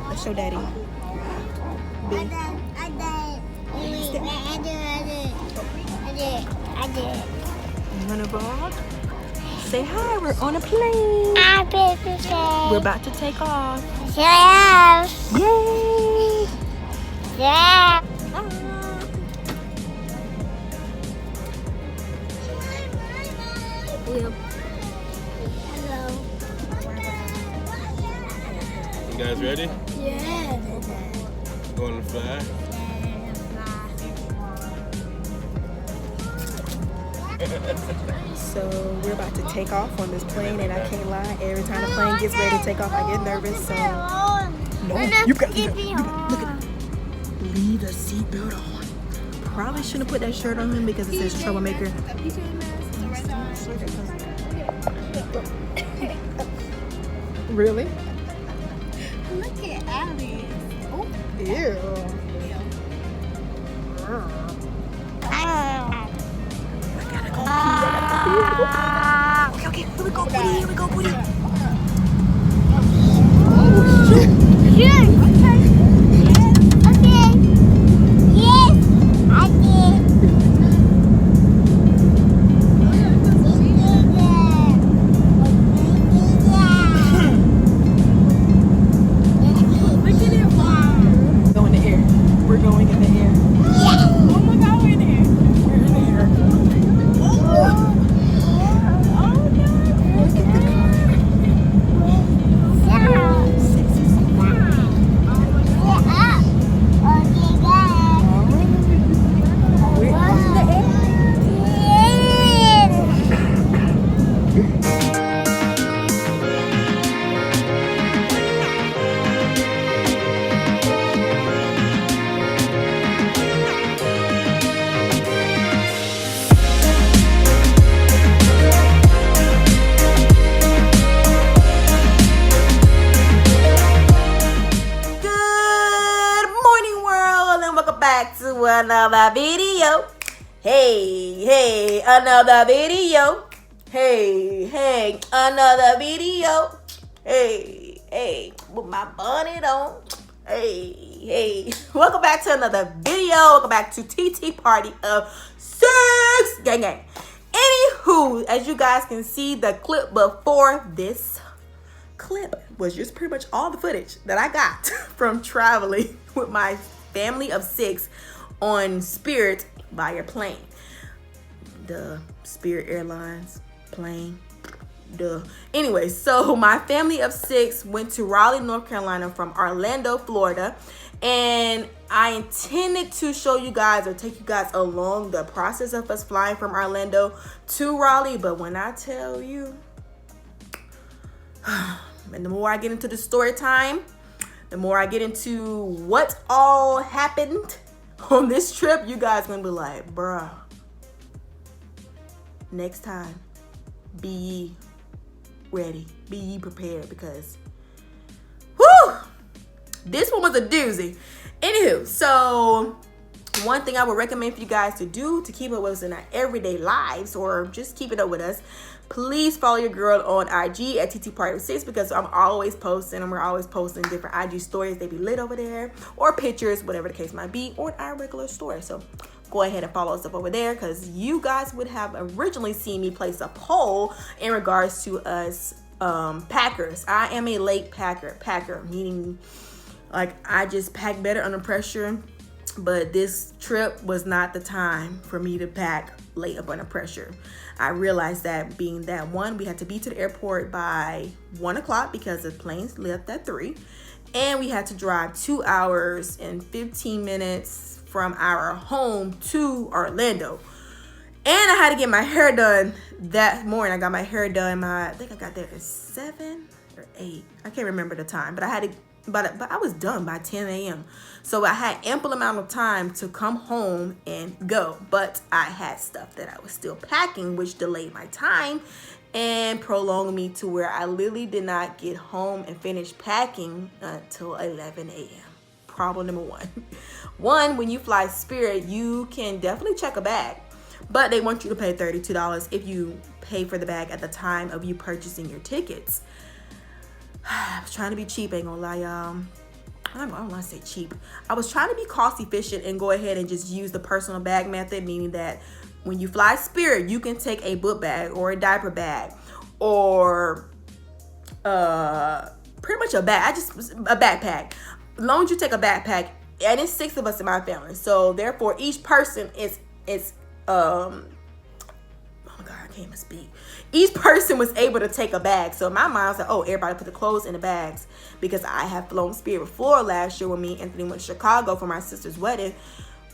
Let's show Daddy. B. I did. You wanna go out? Say hi, we're on a plane. We're about to take off. Yes. Yay! Yeah. Yep. Hello. You guys ready? Yeah. Going to fly? So we're about to take off on this plane, and I can't lie, every time the plane gets ready to take off, I get nervous. So no, you got look at leave the seatbelt on. Probably shouldn't put that shirt on him because it says troublemaker. Really? Look at Alice. Oh. Ew. Okay, here we go, Booty. Here we go, Booty. Go in the air. We're going in the air. Oh my God, we're in the air. We're in the air. Back to another video. Hey, another video. Hey, another video. Hey, with my bonnet on. Hey. Welcome back to another video. Welcome back to TT Party of 6 Gang. Anywho, as you guys can see, the clip before this clip was just pretty much all the footage that I got from traveling with my family of 6 on Spirit via plane. The Spirit Airlines plane. Duh. Anyway, so my family of 6 went to Raleigh, North Carolina from Orlando, Florida. And I intended to show you guys or take you guys along the process of us flying from Orlando to Raleigh. But when I tell you, and the more I get into the story time, the more I get into what all happened on this trip, you guys gonna be like, bruh, next time, be ye ready, be ye prepared, because, whew, this one was a doozy. Anywho, so one thing I would recommend for you guys to do to keep up with us in our everyday lives, or just keep it up with us, please follow your girl on IG at TT Party 6, because I'm always posting, and we're always posting different IG stories. They be lit over there, or pictures, whatever the case might be, or our regular story. So go ahead and follow us up over there, because you guys would have originally seen me place a poll in regards to us packers. I am a late packer, meaning like I just pack better under pressure. But this trip was not the time for me to pack late up under pressure. I realized that being that one, we had to be to the airport by 1 o'clock because the planes left at 3. And we had to drive 2 hours and 15 minutes from our home to Orlando. And I had to get my hair done that morning. I got my hair done, I think I got there at 7 or 8. I can't remember the time, but I had to, but I was done by 10 a.m. So I had ample amount of time to come home and go. But I had stuff that I was still packing, which delayed my time and prolonged me to where I literally did not get home and finish packing until 11 a.m. Problem number one. One, when you fly Spirit, you can definitely check a bag, but they want you to pay $32 if you pay for the bag at the time of you purchasing your tickets. I was trying to be cheap, ain't gonna lie, y'all. I don't want to say cheap. I was trying to be cost efficient and go ahead and just use the personal bag method, meaning that when you fly Spirit, you can take a book bag or a diaper bag or pretty much a backpack. As long as you take a backpack, and it's 6 of us in my family, so therefore each person is oh my God, I can't even speak. Each person was able to take a bag. So in my mind, I was like, oh, everybody put the clothes in the bags, because I have flown Spirit before. Last year when me and Anthony went to Chicago for my sister's wedding,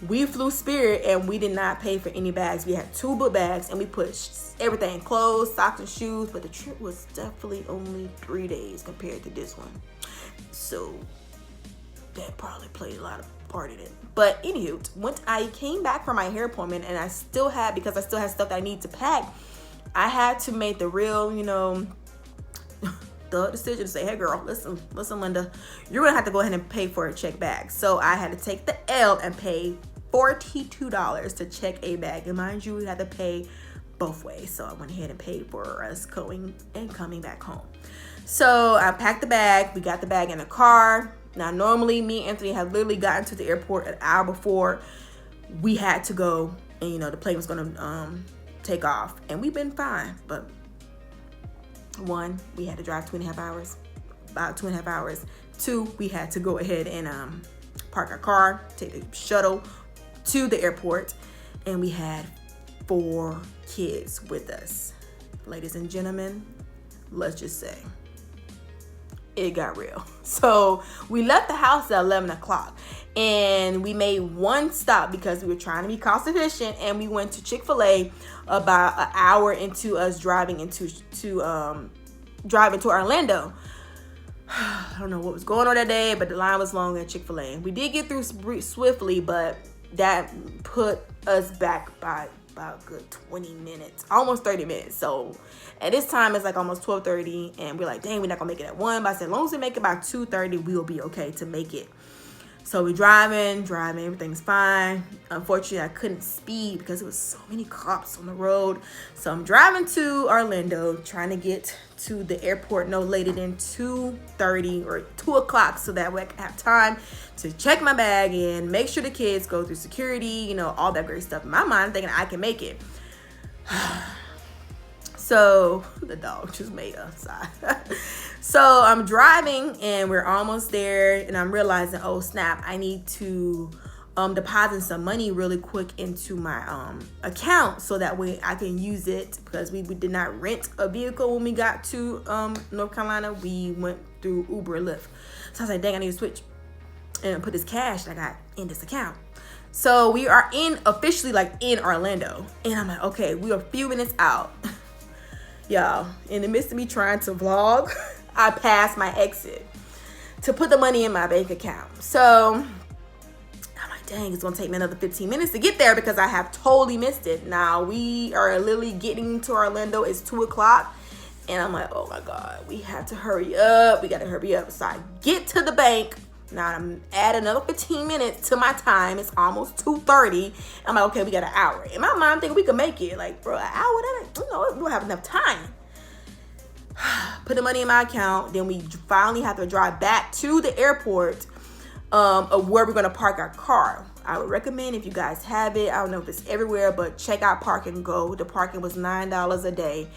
we flew Spirit and we did not pay for any bags. We had 2 book bags and we put everything, clothes, socks, and shoes. But the trip was definitely only 3 days compared to this one. So that probably played a lot of part in it. But anywho, once I came back from my hair appointment, and because I still had stuff that I need to pack, I had to make the real, the decision to say, hey girl, listen, Linda, you're gonna have to go ahead and pay for a check bag. So I had to take the L and pay $42 to check a bag. And mind you, we had to pay both ways. So I went ahead and paid for us going and coming back home. So I packed the bag. We got the bag in the car. Now, normally me and Anthony had literally gotten to the airport an hour before we had to go, and the plane was gonna take off, and we've been fine. But 1, we had to drive 2.5 hours, about 2.5 hours. 2, we had to go ahead and park our car, take the shuttle to the airport, and we had 4 kids with us. Ladies and gentlemen, let's just say it got real. So we left the house at 11 o'clock, and we made one stop because we were trying to be cost efficient, and we went to Chick-fil-A about an hour into us driving into Orlando. I don't know what was going on that day, but the line was long at Chick-fil-A. We did get through swiftly, but that put us back by about a good 20 minutes, almost 30 minutes. So at this time, it's like almost 12:30, and we're like, dang, we're not gonna make it at 1. But I said, as long as we make it by 2:30, we'll be okay to make it. So we're driving, everything's fine. Unfortunately, I couldn't speed because there was so many cops on the road. So I'm driving to Orlando, trying to get to the airport no later than 2:30 or 2 o'clock, so that way I can have time to check my bag in, make sure the kids go through security, all that great stuff. In my mind, I'm thinking I can make it. So the dog just made a sigh. So I'm driving and we're almost there, and I'm realizing, oh snap, I need to deposit some money really quick into my account, so that way I can use it, because we did not rent a vehicle when we got to North Carolina. We went through Uber or Lyft. So I was like, dang, I need to switch and put this cash that I got in this account. So we are officially in Orlando, and I'm like, okay, we are a few minutes out. Y'all, in the midst of me trying to vlog, I passed my exit to put the money in my bank account. So I'm like, dang, it's gonna take me another 15 minutes to get there, because I have totally missed it. Now we are literally getting to Orlando. It's 2 o'clock, and I'm like, oh my God, we have to hurry up. We gotta hurry up. So I get to the bank. Now I'm add another 15 minutes to my time. It's almost 2:30. I'm like, okay, we got an hour. In my mind, I'm thinking we can make it. Like, bro, an hour, we don't have enough time. Put the money in my account. Then we finally have to drive back to the airport of where we're gonna park our car. I would recommend, if you guys have it, I don't know if it's everywhere, but check out Park and Go. The parking was $9 a day.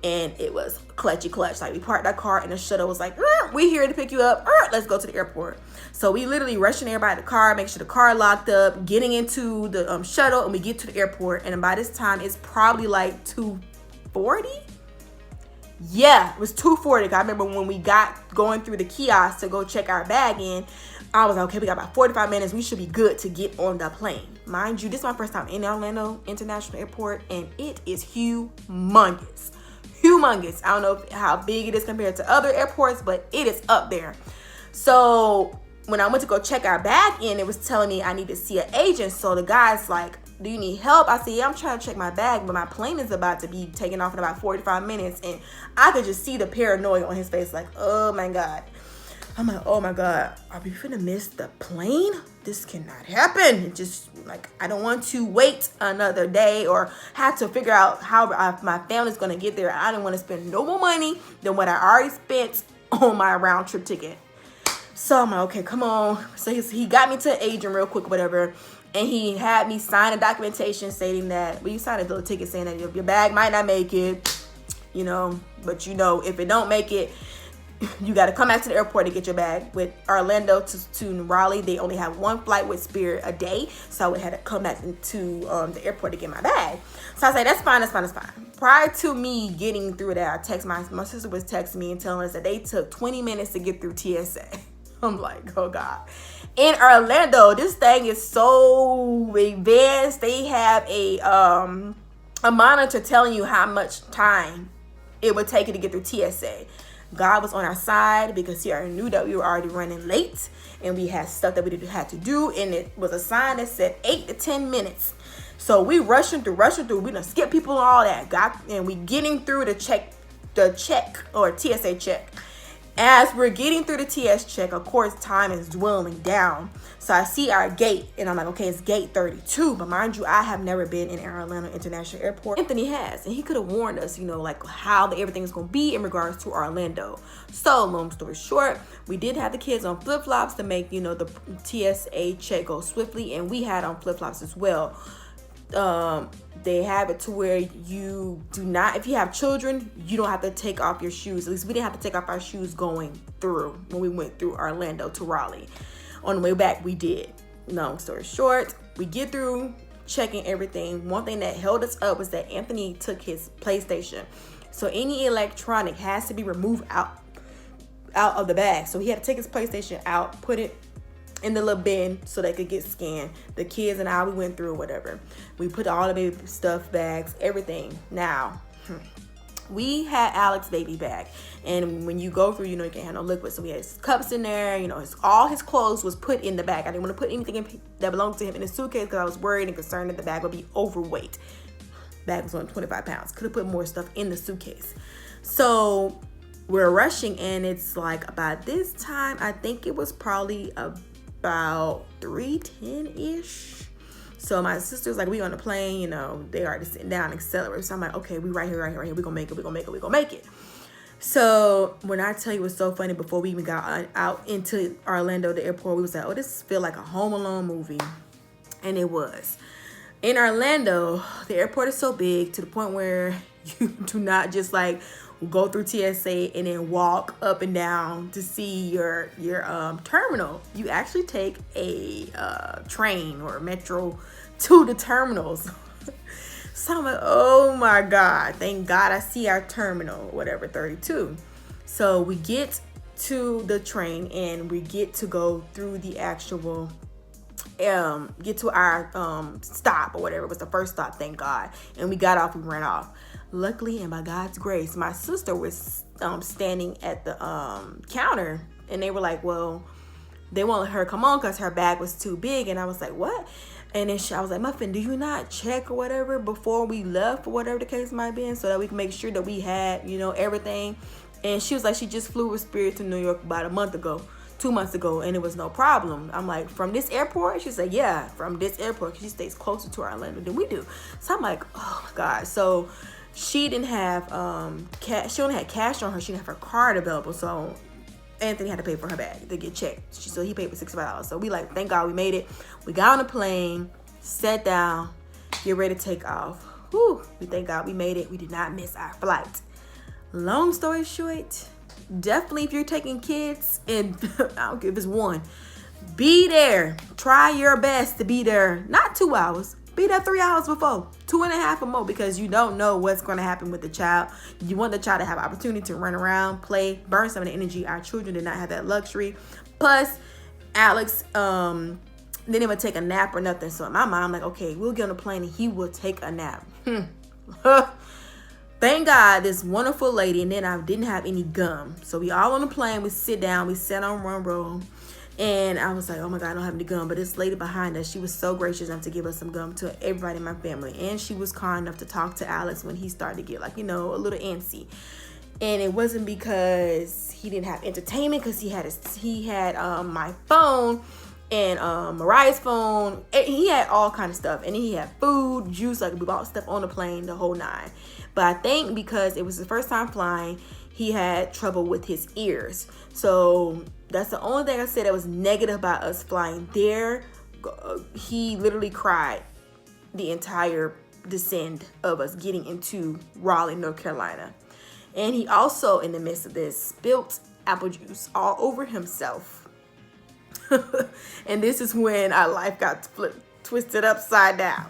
And it was clutchy clutch. Like, we parked our car and the shuttle was like, we here to pick you up. Let's go to the airport. So we literally rushing everybody to the car, make sure the car locked up, getting into the shuttle, and we get to the airport. And by this time, it's probably like 2:40. Yeah, it was 2:40. I remember when we got going through the kiosk to go check our bag in, I was like, okay, we got about 45 minutes. We should be good to get on the plane. Mind you, this is my first time in Orlando International Airport, and it is humongous. Humongous. I don't know how big it is compared to other airports, but it is up there. So when I went to go check our bag in, it was telling me I need to see an agent. So the guy's like, do you need help? I said, yeah, I'm trying to check my bag, but my plane is about to be taking off in about 45 minutes. And I could just see the paranoia on his face, like, oh my God. I'm like, oh my God, are we finna miss the plane? This cannot happen. It just, like, I don't want to wait another day or have to figure out how my family's gonna get there. I didn't want to spend no more money than what I already spent on my round trip ticket. So I'm like, okay, come on. So he got me to an agent real quick, whatever. And he had me sign a documentation stating that, well, you signed a little ticket saying that your bag might not make it, you know, but you know, if it don't make it, you got to come back to the airport to get your bag. With Orlando to Raleigh, they only have one flight with Spirit a day. So I had to come back to the airport to get my bag. So I said, that's fine. Prior to me getting through that, I text my sister was texting me and telling us that they took 20 minutes to get through TSA. I'm like, oh God. In Orlando, this thing is so advanced. They have a monitor telling you how much time it would take you to get through TSA. God was on our side because he already knew that we were already running late and we had stuff that we had to do, and it was a sign that said 8 to 10 minutes. So we rushing through. We done skip people and all that. And we getting through the check or TSA check. As we're getting through the TS check, of course, time is dwindling down. So I see our gate, and I'm like, okay, it's gate 32. But mind you, I have never been in Orlando International Airport. Anthony has, and he could have warned us, you know, like how everything's going to be in regards to Orlando. So long story short, we did have the kids on flip-flops to make, you know, the TSA check go swiftly, and we had on flip-flops as well. They have it to where you do not, if you have children, you don't have to take off your shoes. At least we didn't have to take off our shoes going through when we went through Orlando to Raleigh. On the way back, we did. Long story short, we get through checking everything. One thing that held us up was that Anthony took his PlayStation. So any electronic has to be removed out of the bag. So he had to take his PlayStation out, put it in the little bin so they could get scanned. The kids and I, we went through whatever. We put all the baby stuff, bags, everything. Now, we had Alex's baby bag, and when you go through, you know, you can't have no liquid. So we had his cups in there, you know, all his clothes was put in the bag. I didn't want to put anything that belonged to him in the suitcase because I was worried and concerned that the bag would be overweight. Bag was only 25 pounds. Could have put more stuff in the suitcase. So we're rushing, and it's like about this time, I think it was probably about 3:10-ish. So my sister's like, we on the plane, you know, they already sitting down, accelerate. So I'm like, okay, we right here. We're gonna make it. So when I tell you, it was so funny, before we even got out into Orlando, the airport, we was like, oh, this feel like a Home Alone movie. And it was. In Orlando, the airport is so big to the point where you do not just like go through TSA and then walk up and down to see your terminal. You actually take a train or metro to the terminals. So I'm like, oh my God, thank God I see our terminal, whatever, 32. So we get to the train and we get to go through the actual get to our stop or whatever. It was the first stop, thank God. And we got off, we ran off. Luckily, and by God's grace, my sister was standing at the counter, and they were like, well, they won't let her come on because her bag was too big. And I was like, what? And then I was like, Muffin, do you not check or whatever before we left, or whatever the case might be, so that we can make sure that we had, you know, everything? And she was like, she just flew with Spirit to New York about 2 months ago, and it was no problem. I'm like, from this airport? She said, yeah, from this airport, because she stays closer to Orlando than we do. So I'm like, oh my God. So she didn't have cash. She only had cash on her. She didn't have her card available. So Anthony had to pay for her bag to get checked. So he paid for $65. So we like, thank God we made it. We got on the plane, sat down, get ready to take off. Whew, we thank God we made it. We did not miss our flight. Long story short, definitely if you're taking kids, and I don't care if it's one, be there. Try your best to be there. Not 2 hours. Be there 3 hours before. 2.5 or more, because you don't know what's going to happen with the child. You want the child to have opportunity to run around, play, burn some of the energy. Our children did not have that luxury. Plus, Alex didn't even take a nap or nothing. So in my mind, I'm like, okay, we'll get on the plane and he will take a nap. Thank God, this wonderful lady, and then I didn't have any gum. So we all on the plane, we sit down, we sat on one row, and I was like, oh my God, I don't have any gum. But this lady behind us, she was so gracious enough to give us some gum to everybody in my family. And she was kind enough to talk to Alex when he started to get, like, you know, a little antsy. And it wasn't because he didn't have entertainment, because he had my phone and Mariah's phone. He had all kind of stuff, and he had food, juice, like we bought stuff on the plane, the whole nine. But I think because it was his first time flying, he had trouble with his ears. So That's the only thing I said that was negative about us flying there. He literally cried the entire descent of us getting into Raleigh, North Carolina. And he also, in the midst of this, spilt apple juice all over himself. And this is when our life got twisted upside down.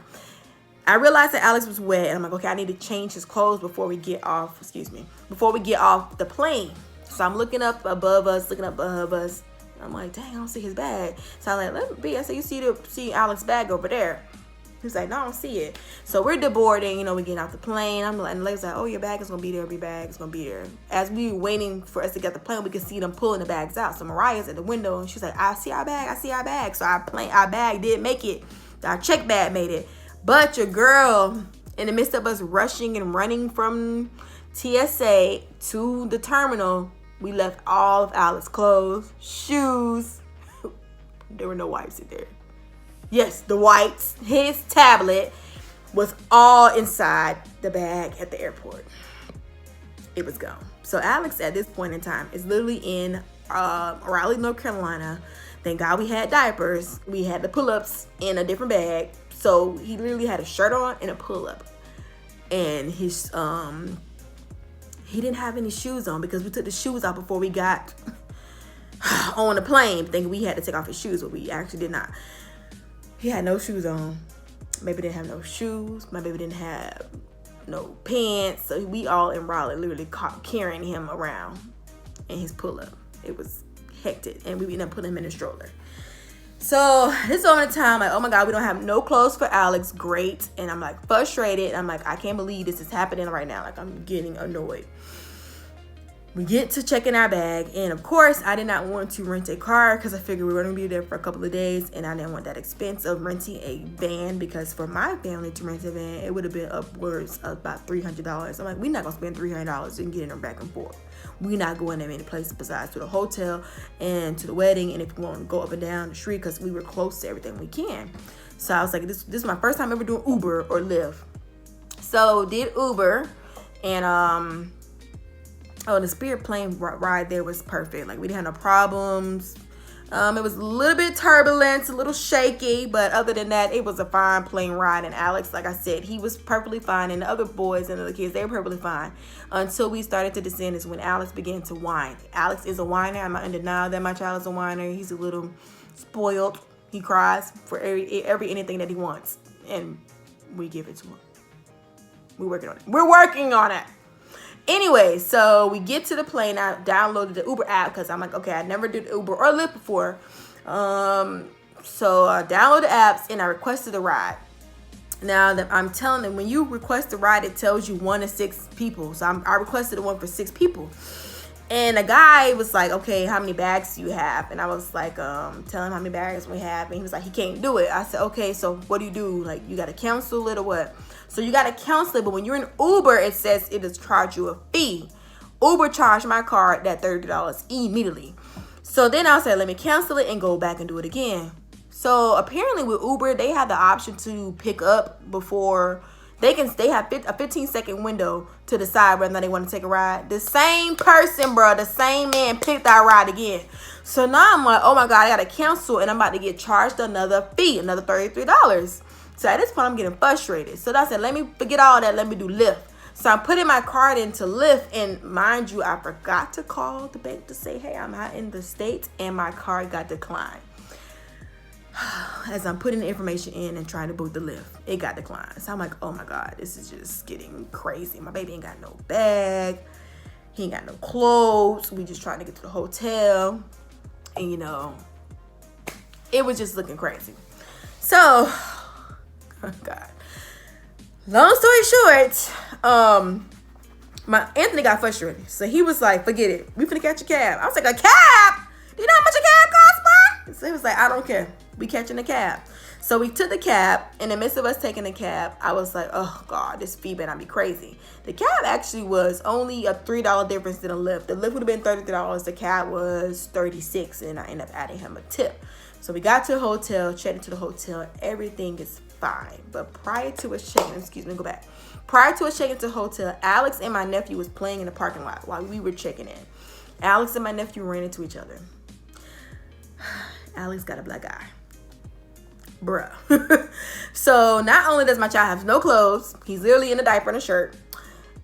I realized that Alex was wet, and I'm like, okay, I need to change his clothes before we get off, before we get off the plane. So I'm looking up above us. I'm like, dang, I don't see his bag. So I'm like, let me be. I said, you see Alex's bag over there? He's like, no, I don't see it. So we're deboarding, you know, we're getting off the plane. I'm like, and the lady's like, oh, your bag is going to be there. Your bag is going to be there. As we were waiting for us to get the plane, we could see them pulling the bags out. So Mariah's at the window, and she's like, I see our bag. So our bag did make it. Our check bag made it. But your girl, in the midst of us rushing and running from TSA to the terminal, we left all of Alex's clothes, shoes. There were no wipes in there. Yes, the wipes, his tablet was all inside the bag at the airport. It was gone. So Alex, at this point in time, is literally in Raleigh, North Carolina. Thank God we had diapers. We had the pull-ups in a different bag. So he literally had a shirt on and a pull-up. And his he didn't have any shoes on because we took the shoes off before we got on the plane, thinking we had to take off his shoes, but we actually did not. He had no shoes on. My baby didn't have no shoes. My baby didn't have no pants. So we all in Raleigh literally carrying him around in his pull-up. It was hectic. And we ended up putting him in a stroller. So this moment in time, like, oh my God, we don't have no clothes for Alex. Great. And I'm like frustrated. I'm like, I can't believe this is happening right now. Like, I'm getting annoyed. We get to check in our bag, and of course, I did not want to rent a car because I figured we were going to be there for a couple of days, and I didn't want that expense of renting a van because for my family to rent a van, it would have been upwards of about $300. I'm like, we're not going to spend $300 and getting them back and forth. We're not going to any place besides to the hotel and to the wedding, and if we want to go up and down the street because we were close to everything we can. So I was like, this is my first time ever doing Uber or Lyft. So did Uber, and the Spirit plane ride there was perfect. Like, we didn't have no problems. It was a little bit turbulent, a little shaky, but other than that, it was a fine plane ride. And Alex, like I said, he was perfectly fine. And the other boys and the other kids, they were perfectly fine. Until we started to descend is when Alex began to whine. Alex is a whiner. I'm not in denial that my child is a whiner. He's a little spoiled. He cries for every anything that he wants. And we give it to him. We're working on it. Anyway, so we get to the plane. I downloaded the Uber app because I'm like, okay, I never did Uber or Lyft before. So I downloaded the apps and I requested a ride. Now that I'm telling them, when you request a ride, it tells you 1 to 6 people. So I requested the one for 6 people. And the guy was like, okay, how many bags do you have? And I was like, telling him how many bags we have. And he was like, he can't do it. I said, okay, so what do you do? Like, you got to cancel it or what? So you got to cancel it. But when you're in Uber, it says it does charge you a fee. Uber charged my card that $30 immediately. So then I said, let me cancel it and go back and do it again. So apparently with Uber, they have the option to pick up before they have a 15-second window to decide whether or not they want to take a ride. The same person, bro, the same man picked our ride again. So now I'm like, oh my God, I got to cancel and I'm about to get charged another fee, another $33. So at this point, I'm getting frustrated. So I said, let me forget all that. Let me do Lyft. So I'm putting my card into Lyft. And mind you, I forgot to call the bank to say, hey, I'm not in the States. And my card got declined. As I'm putting the information in and trying to book the Lyft, it got declined. So I'm like, oh my God, this is just getting crazy. My baby ain't got no bag. He ain't got no clothes. We just trying to get to the hotel. And, you know, it was just looking crazy. So, oh God. Long story short, my Anthony got frustrated. So he was like, forget it. We finna catch a cab. I was like, a cab? Do you know how much a cab costs, bro? So he was like, I don't care. We catching a cab. So we took the cab. In the midst of us taking the cab, I was like, oh God, this fee better not be crazy. The cab actually was only a $3 difference than a Lyft. The Lyft would have been $33. The cab was $36, and I ended up adding him a tip. So we got to the hotel, checked into the hotel. Everything is fine. But prior to us checking, Prior to us checking into the hotel, Alex and my nephew was playing in the parking lot while we were checking in. Alex and my nephew ran into each other. Alex got a black eye. Bruh. So not only does my child have no clothes, he's literally in a diaper and a shirt.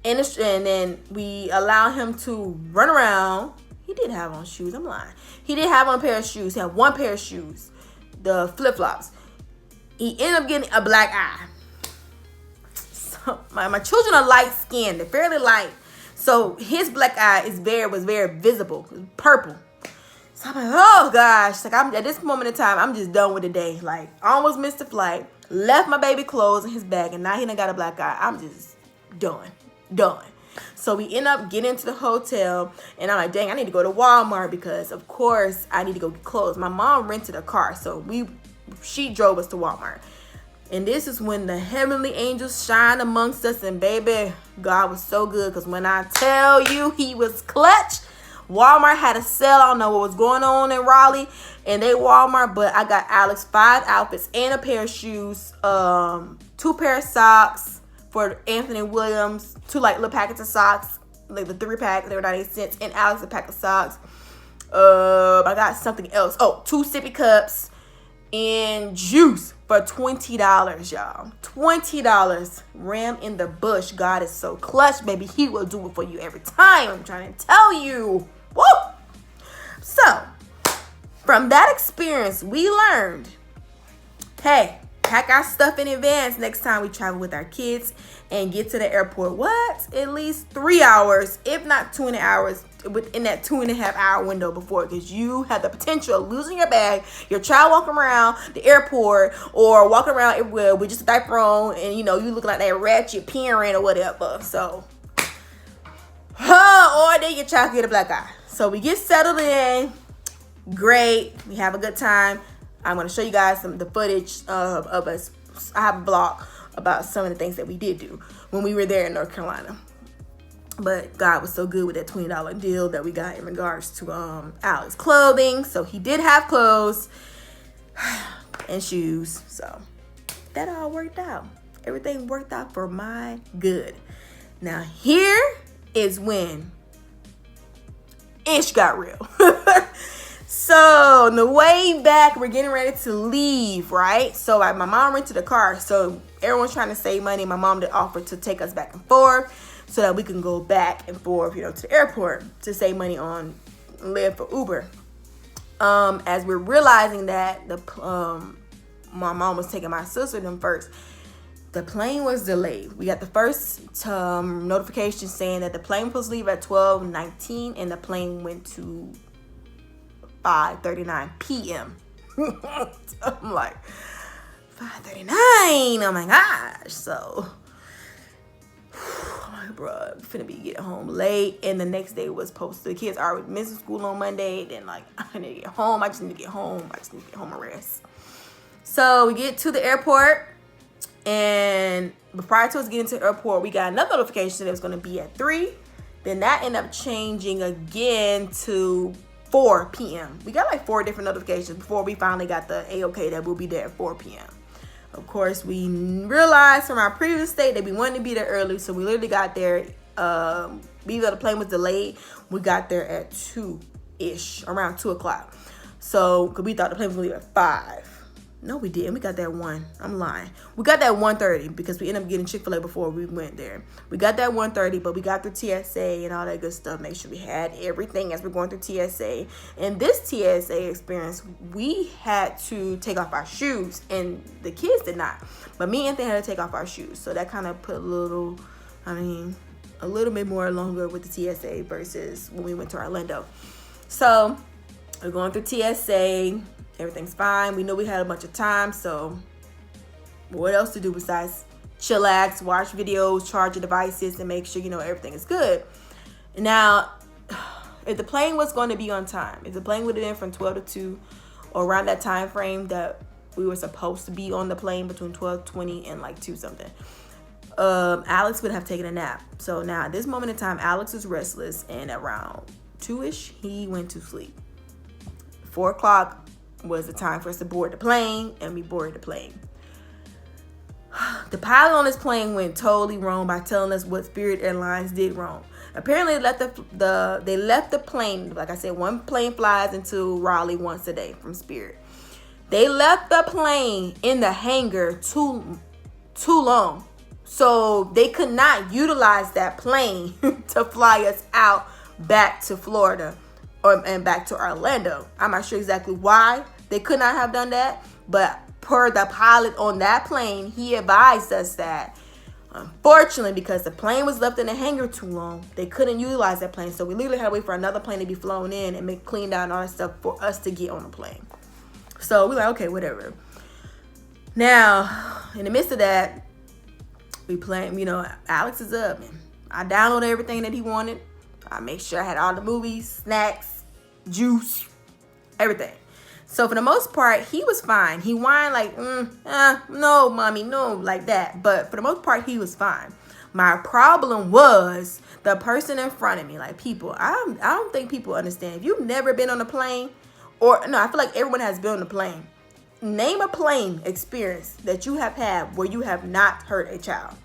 And then we allow him to run around. He did have on shoes. I'm lying. He did have on a pair of shoes. He had one pair of shoes, the flip-flops. He ended up getting a black eye. So my children are light-skinned. They're fairly light. So his black eye was very visible. It was purple. So I'm like, oh gosh. Like at this moment in time, I'm just done with the day. Like, almost missed the flight. Left my baby clothes in his bag, and now he done got a black eye. I'm just done. So we end up getting into the hotel, and I'm like, dang, I need to go to Walmart because of course I need to go get clothes. My mom rented a car, so she drove us to Walmart. And this is when the heavenly angels shine amongst us, and baby, God was so good, because when I tell you he was clutch, Walmart had a sale. I don't know what was going on in Raleigh and they Walmart, but I got Alex 5 outfits and a pair of shoes, 2 pair of socks for Anthony Williams, 2 like little packets of socks, like the 3-pack, they were 98 cents, and Alex a pack of socks. I got something else. 2 sippy cups and juice for $20, y'all. $20. Ram in the bush. God is so clutch, baby. He will do it for you every time. I'm trying to tell you. Woo! So, from that experience, we learned, hey, pack our stuff in advance next time we travel with our kids and get to the airport. What? At least 3 hours, if not 2.5 hours, within that 2.5 hour window before, because you have the potential of losing your bag, your child walking around the airport or walking around everywhere with just a diaper on, and you look like that ratchet parent or whatever. So, or then your child get a black eye. So we get settled in. Great. We have a good time. I'm going to show you guys the footage of us. I have a blog about some of the things that we did do when we were there in North Carolina. But God was so good with that $20 deal that we got in regards to Alex's clothing. So he did have clothes and shoes. So that all worked out. Everything worked out for my good. Now here is when ish got real. So on the way back, we're getting ready to leave, right? So my mom rented a car. So everyone's trying to save money. My mom did offer to take us back and forth so that we can go back and forth, to the airport to save money on Lyft or Uber. As we're realizing that my mom was taking my sister them first, the plane was delayed. We got the first notification saying that the plane was supposed to leave at 12:19 and the plane went to 5:39 p.m. I'm like, 5:39. Oh my gosh. So, bro, I'm finna be getting home late. And the next day was posted. The kids are missing school on Monday. Then, I need to get home. I just need to get home. And rest. So, we get to the airport. And prior to us getting to the airport, we got another notification that it was going to be at 3. Then that ended up changing again to 4 p.m. We got 4 different notifications before we finally got the A-OK that we'll be there at 4 p.m. Of course, we realized from our previous state that we wanted to be there early, so we literally got there. Even though the plane was delayed, we got there at 2-ish, around 2 o'clock. So, because we thought the plane was going to leave at 5. No, we didn't. We got there at 1. I'm lying. We got there at 1:30 because we ended up getting Chick-fil-A before we went there. We got there at 1:30, but we got through TSA and all that good stuff. Make sure we had everything as we're going through TSA. And this TSA experience, we had to take off our shoes, and the kids did not. But me and Anthony had to take off our shoes. So that kind of put a little bit more longer with the TSA versus when we went to Orlando. So we're going through TSA. Everything's fine. We know we had a bunch of time, so what else to do besides chillax, watch videos, charge your devices, and make sure everything is good. Now, if the plane was going to be on time, if the plane would have been from 12 to 2 or around that time frame that we were supposed to be on the plane between 12:20 and 2 something, Alex would have taken a nap. So now at this moment in time, Alex is restless, and around 2-ish, he went to sleep. 4 o'clock was the time for us to board the plane, and we boarded the plane. The pilot on this plane went totally wrong by telling us what Spirit Airlines did wrong. Apparently, they left the plane. Like I said, one plane flies into Raleigh once a day from Spirit. They left the plane in the hangar too long. So they could not utilize that plane to fly us out back to Florida and back to Orlando. I'm not sure exactly why they could not have done that, but per the pilot on that plane, he advised us that unfortunately, because the plane was left in the hangar too long, they couldn't utilize that plane. So we literally had to wait for another plane to be flown in and make cleaned out and all that stuff for us to get on the plane. So we're like, okay, whatever. Now, in the midst of that, we playing, Alex is up. And I downloaded everything that he wanted. I made sure I had all the movies, snacks, juice, everything. So for the most part, he was fine. He whined like, no, mommy, no, like that. But for the most part, he was fine. My problem was the person in front of me. Like, people, I don't think people understand. If you've never been on a plane, I feel like everyone has been on a plane. Name a plane experience that you have had where you have not hurt a child.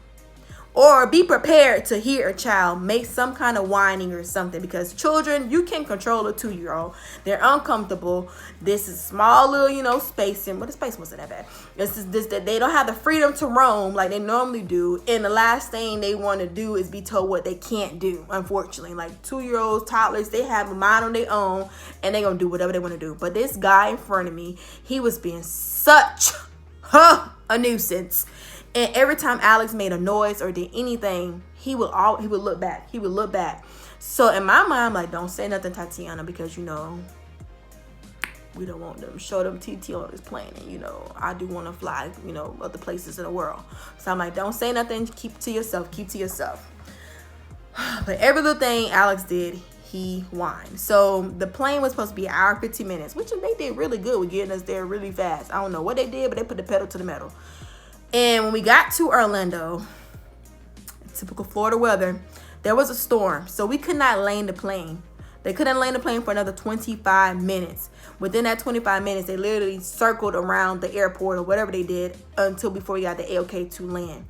Or be prepared to hear a child make some kind of whining or something, because children, you can control a 2-year-old. They're uncomfortable. This is small little, space, and the space wasn't that bad. That they don't have the freedom to roam like they normally do, and the last thing they want to do is be told what they can't do. Unfortunately, like 2-year-olds, toddlers, they have a mind on their own, and they're gonna do whatever they want to do. But this guy in front of me, he was being such a nuisance. And every time Alex made a noise or did anything, he would look back. He would look back. So in my mind, I'm like, don't say nothing, Tatiana, because we don't want them show them TT on this plane. And I do want to fly, other places in the world. So I'm like, don't say nothing. Keep to yourself. Keep to yourself. But every little thing Alex did, he whined. So the plane was supposed to be an hour and 15 minutes, which they did really good with getting us there really fast. I don't know what they did, but they put the pedal to the metal. And when we got to Orlando, typical Florida weather, there was a storm. So we could not land the plane. They couldn't land the plane for another 25 minutes. Within that 25 minutes, they literally circled around the airport or whatever they did until before we got the AOK to land.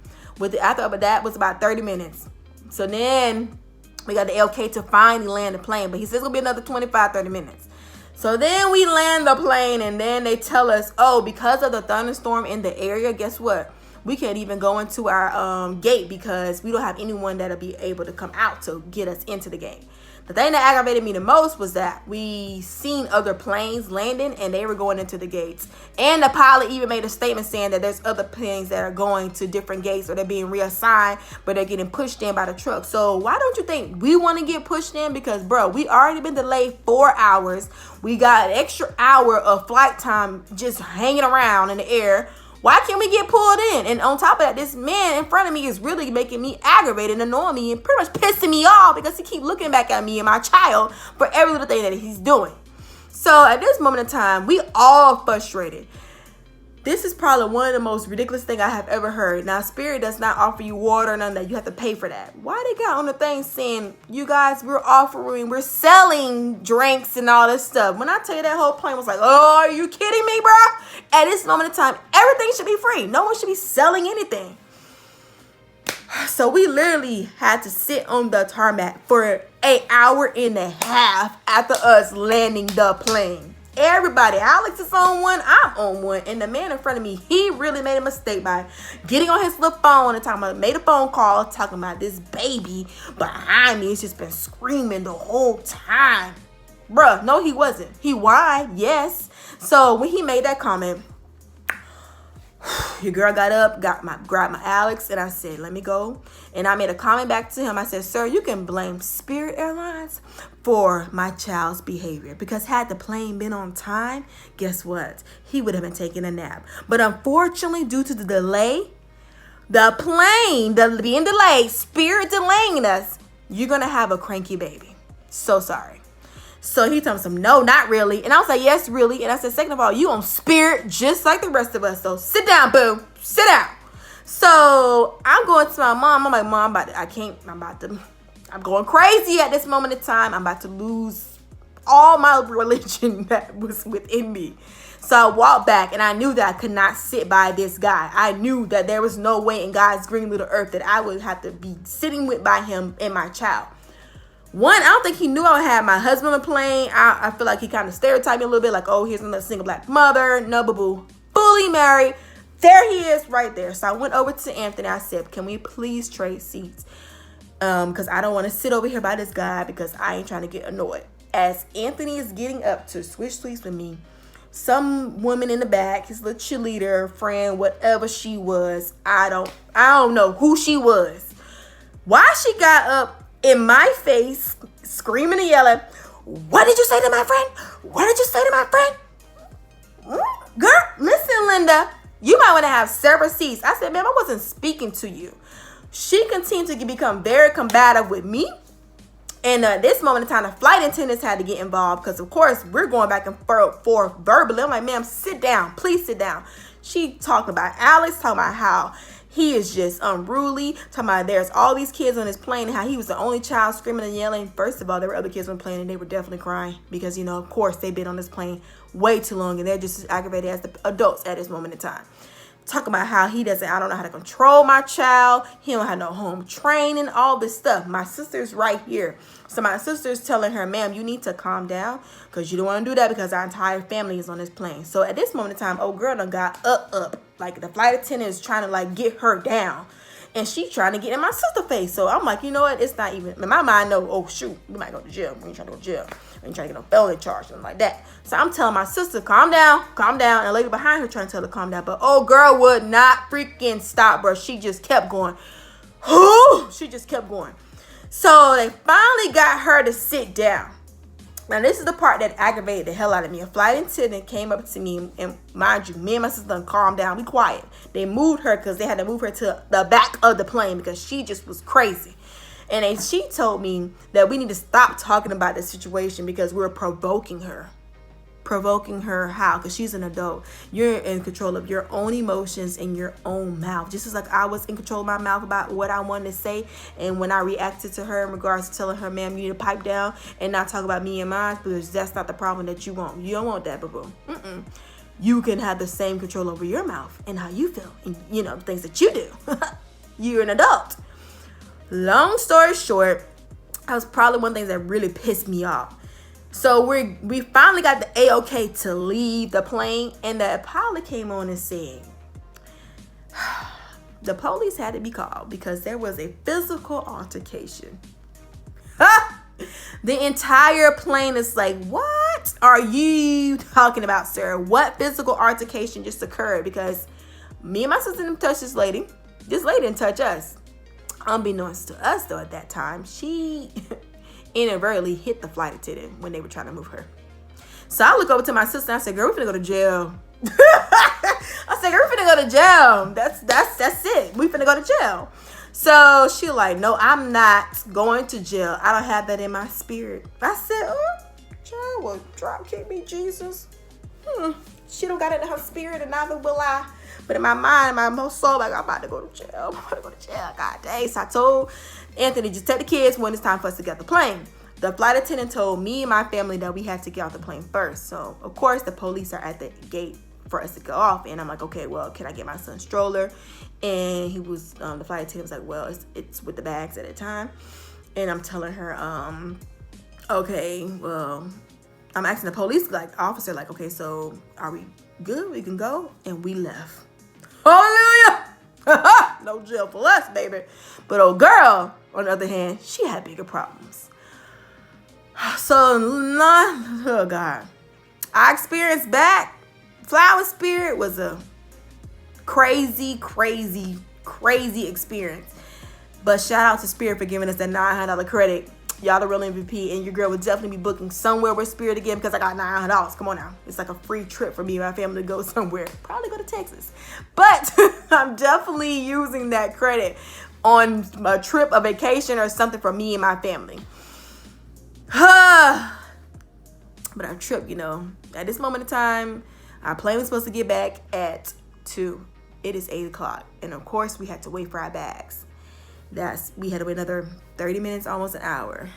After that was about 30 minutes. So then we got the AOK to finally land the plane. But he says it's going to be another 25, 30 minutes. So then we land the plane, and then they tell us, because of the thunderstorm in the area, guess what? We can't even go into our gate because we don't have anyone that'll be able to come out to get us into the gate. The thing that aggravated me the most was that we seen other planes landing and they were going into the gates. And the pilot even made a statement saying that there's other planes that are going to different gates or they're being reassigned, but they're getting pushed in by the truck. So why don't you think we want to get pushed in? Because, bro, we already been delayed 4 hours. We got an extra hour of flight time just hanging around in the air. Why can't we get pulled in? And on top of that, this man in front of me is really making me aggravated and annoying me and pretty much pissing me off because he keep looking back at me and my child for every little thing that he's doing. So at this moment in time, we all frustrated. This is probably one of the most ridiculous things I have ever heard. Now, Spirit does not offer you water or none of that. You have to pay for that. Why they got on the thing saying, you guys, we're selling drinks and all this stuff? When I tell you that whole plane was like, oh, are you kidding me, bro? At this moment in time, everything should be free. No one should be selling anything. So we literally had to sit on the tarmac for an hour and a half after us landing the plane. Everybody, Alex is on one, I'm on one, and the man in front of me, he really made a mistake by getting on his little phone and talking about, made a phone call talking about this baby behind me. It's just been screaming the whole time. Bruh, no, he wasn't. He whined, yes. So when he made that comment, your girl got up, grabbed my Alex, and I said, let me go. And I made a comment back to him. I said, sir, you can blame Spirit Airlines for my child's behavior. Because had the plane been on time, guess what? He would have been taking a nap. But unfortunately, due to the delay, the plane being delayed, Spirit delaying us, you're going to have a cranky baby. So sorry. So he told me, no, not really. And I was like, yes, really. And I said, second of all, you on Spirit just like the rest of us. So sit down, boo. Sit down. So I'm going to my mom. I'm like, Mom, I'm going crazy at this moment in time. I'm about to lose all my religion that was within me. So I walked back and I knew that I could not sit by this guy. I knew that there was no way in God's green little earth that I would have to be sitting by him and my child. One, I don't think he knew I would have my husband on the plane. I feel like he kind of stereotyped me a little bit, like, oh, here's another single black mother. No, boo-boo. Fully married. There he is right there. So I went over to Anthony. I said, can we please trade seats? Because I don't want to sit over here by this guy because I ain't trying to get annoyed. As Anthony is getting up to switch seats with me, some woman in the back, his little cheerleader friend, whatever she was, I don't know who she was. Why she got up in my face, screaming and yelling, what did you say to my friend? What did you say to my friend? Girl, listen, Linda, you might want to have several seats. I said, ma'am, I wasn't speaking to you. She continued to become very combative with me. And this moment in time, the flight attendants had to get involved because, of course, we're going back and forth verbally. I'm like, ma'am, sit down. Please sit down. She talked about Alex, talking about how he is just unruly, talking about there's all these kids on this plane and how he was the only child screaming and yelling. First of all, there were other kids on the plane and they were definitely crying because, you know, of course, they've been on this plane way too long and they're just as aggravated as the adults at this moment in time. Talking about how I don't know how to control my child. He don't have no home training, all this stuff. My sister's right here. So my sister's telling her, ma'am, you need to calm down because you don't want to do that because our entire family is on this plane. So at this moment in time, old girl done got up. Like the flight attendant is trying to like get her down. And she trying to get in my sister's face. So I'm like, you know what? It's not even, in my mind, no, oh shoot, we might go to jail. We ain't trying to go to jail. We ain't trying to get no felony charge, something like that. So I'm telling my sister, calm down. And the lady behind her trying to tell her to calm down. But old girl would not freaking stop, bro. She just kept going. She just kept going. So they finally got her to sit down. Now, this is the part that aggravated the hell out of me. A flight attendant came up to me, and mind you, me and my sister done calmed down. Be quiet. They moved her because they had to move her to the back of the plane because she just was crazy. And she told me that we need to stop talking about this situation because we're provoking her. Provoking her how? Because she's an adult. You're in control of your own emotions and your own mouth. Just as like I was in control of my mouth about what I wanted to say. And when I reacted to her in regards to telling her, ma'am, you need to pipe down and not talk about me and mine because that's not the problem that you want. You don't want that, boo-boo. You can have the same control over your mouth and how you feel. And, you know, things that you do. You're an adult. Long story short, that was probably one of the things that really pissed me off. So we finally got the A-OK to leave the plane, and the pilot came on and said, the police had to be called because there was a physical altercation. The entire plane is like, what are you talking about, sir? What physical altercation just occurred? Because me and my sister didn't touch this lady. This lady didn't touch us. Unbeknownst to us, though, at that time, she inadvertently hit the flight attendant when they were trying to move her. So I look over to my sister and I said, girl, we finna go to jail. I said, girl, we finna go to jail. That's it. We finna go to jail. So she like, no, I'm not going to jail. I don't have that in my spirit. I said, oh, jail will drop kick me, Jesus. She don't got it in her spirit and neither will I. But in my mind, my whole soul, like, I'm about to go to jail. I'm about to go to jail. God dang. So I told Anthony, just take the kids when it's time for us to get off the plane. The flight attendant told me and my family that we had to get off the plane first. So, of course, the police are at the gate for us to go off. And I'm like, okay, well, can I get my son's stroller? And he was, the flight attendant was like, well, it's with the bags at the time. And I'm telling her, okay, well, I'm asking the police, like, officer, like, okay, so are we good? We can go? And we left. Hallelujah! No jail for us, baby. But old girl, on the other hand, she had bigger problems. So, oh God. Our experience back, Flower Spirit was a crazy experience. But shout out to Spirit for giving us that $900 credit. Y'all the real MVP, and your girl would definitely be booking somewhere with Spirit again because I got $900. Come on now. It's like a free trip for me and my family to go somewhere. Probably go to Texas. But I'm definitely using that credit on a trip, a vacation, or something for me and my family. But our trip, you know, at this moment in time, our plane was supposed to get back at 2. It is 8 o'clock. And of course, we had to wait for our bags. We had to wait another 30 minutes, almost an hour.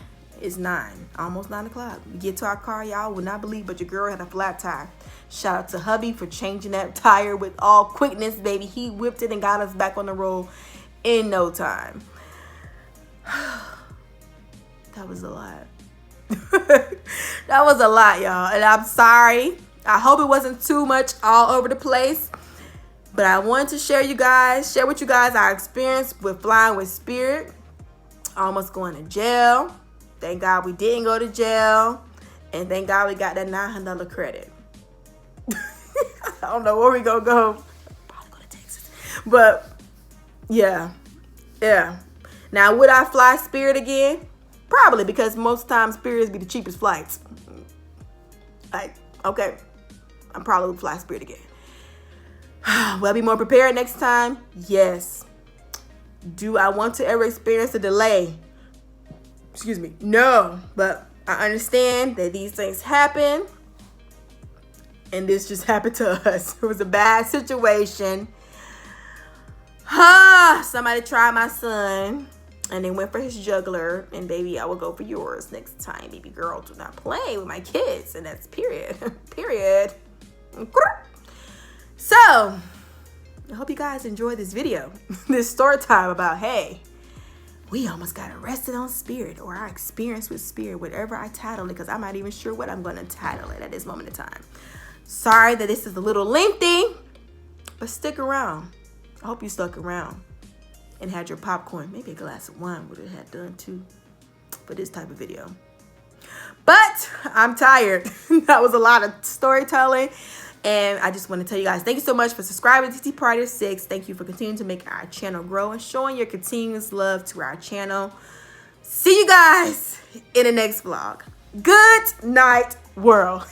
It's 9, almost 9 o'clock. We get to our car, y'all would not believe, but your girl had a flat tire. Shout out to hubby for changing that tire with all quickness, baby. He whipped it and got us back on the road in no time. That was a lot. That was a lot, y'all. And I'm sorry. I hope it wasn't too much all over the place. But I wanted to share with you guys our experience with flying with Spirit. Almost going to jail. Thank God we didn't go to jail. And thank God we got that $900 credit. I don't know where we gonna go. Probably go to Texas. But yeah. Now, would I fly Spirit again? Probably, because most times Spirits be the cheapest flights. Like, okay, I'm probably would fly Spirit again. Will I be more prepared next time? Yes. Do I want to ever experience a delay? Excuse me. No, but I understand that these things happen. And this just happened to us. It was a bad situation. Somebody tried my son. And they went for his jugular. And baby, I will go for yours next time. Baby girl, do not play with my kids. And that's period. Period. So, I hope you guys enjoyed this video. This story time about, hey, we almost got arrested on Spirit, or our experience with Spirit, whatever I title it, because I'm not even sure what I'm going to title it at this moment in time. Sorry that this is a little lengthy, but stick around. I hope you stuck around and had your popcorn. Maybe a glass of wine would have had done too for this type of video. But I'm tired. That was a lot of storytelling. And I just want to tell you guys, thank you so much for subscribing to TT Party 6. Thank you for continuing to make our channel grow and showing your continuous love to our channel. See you guys in the next vlog. Good night, world.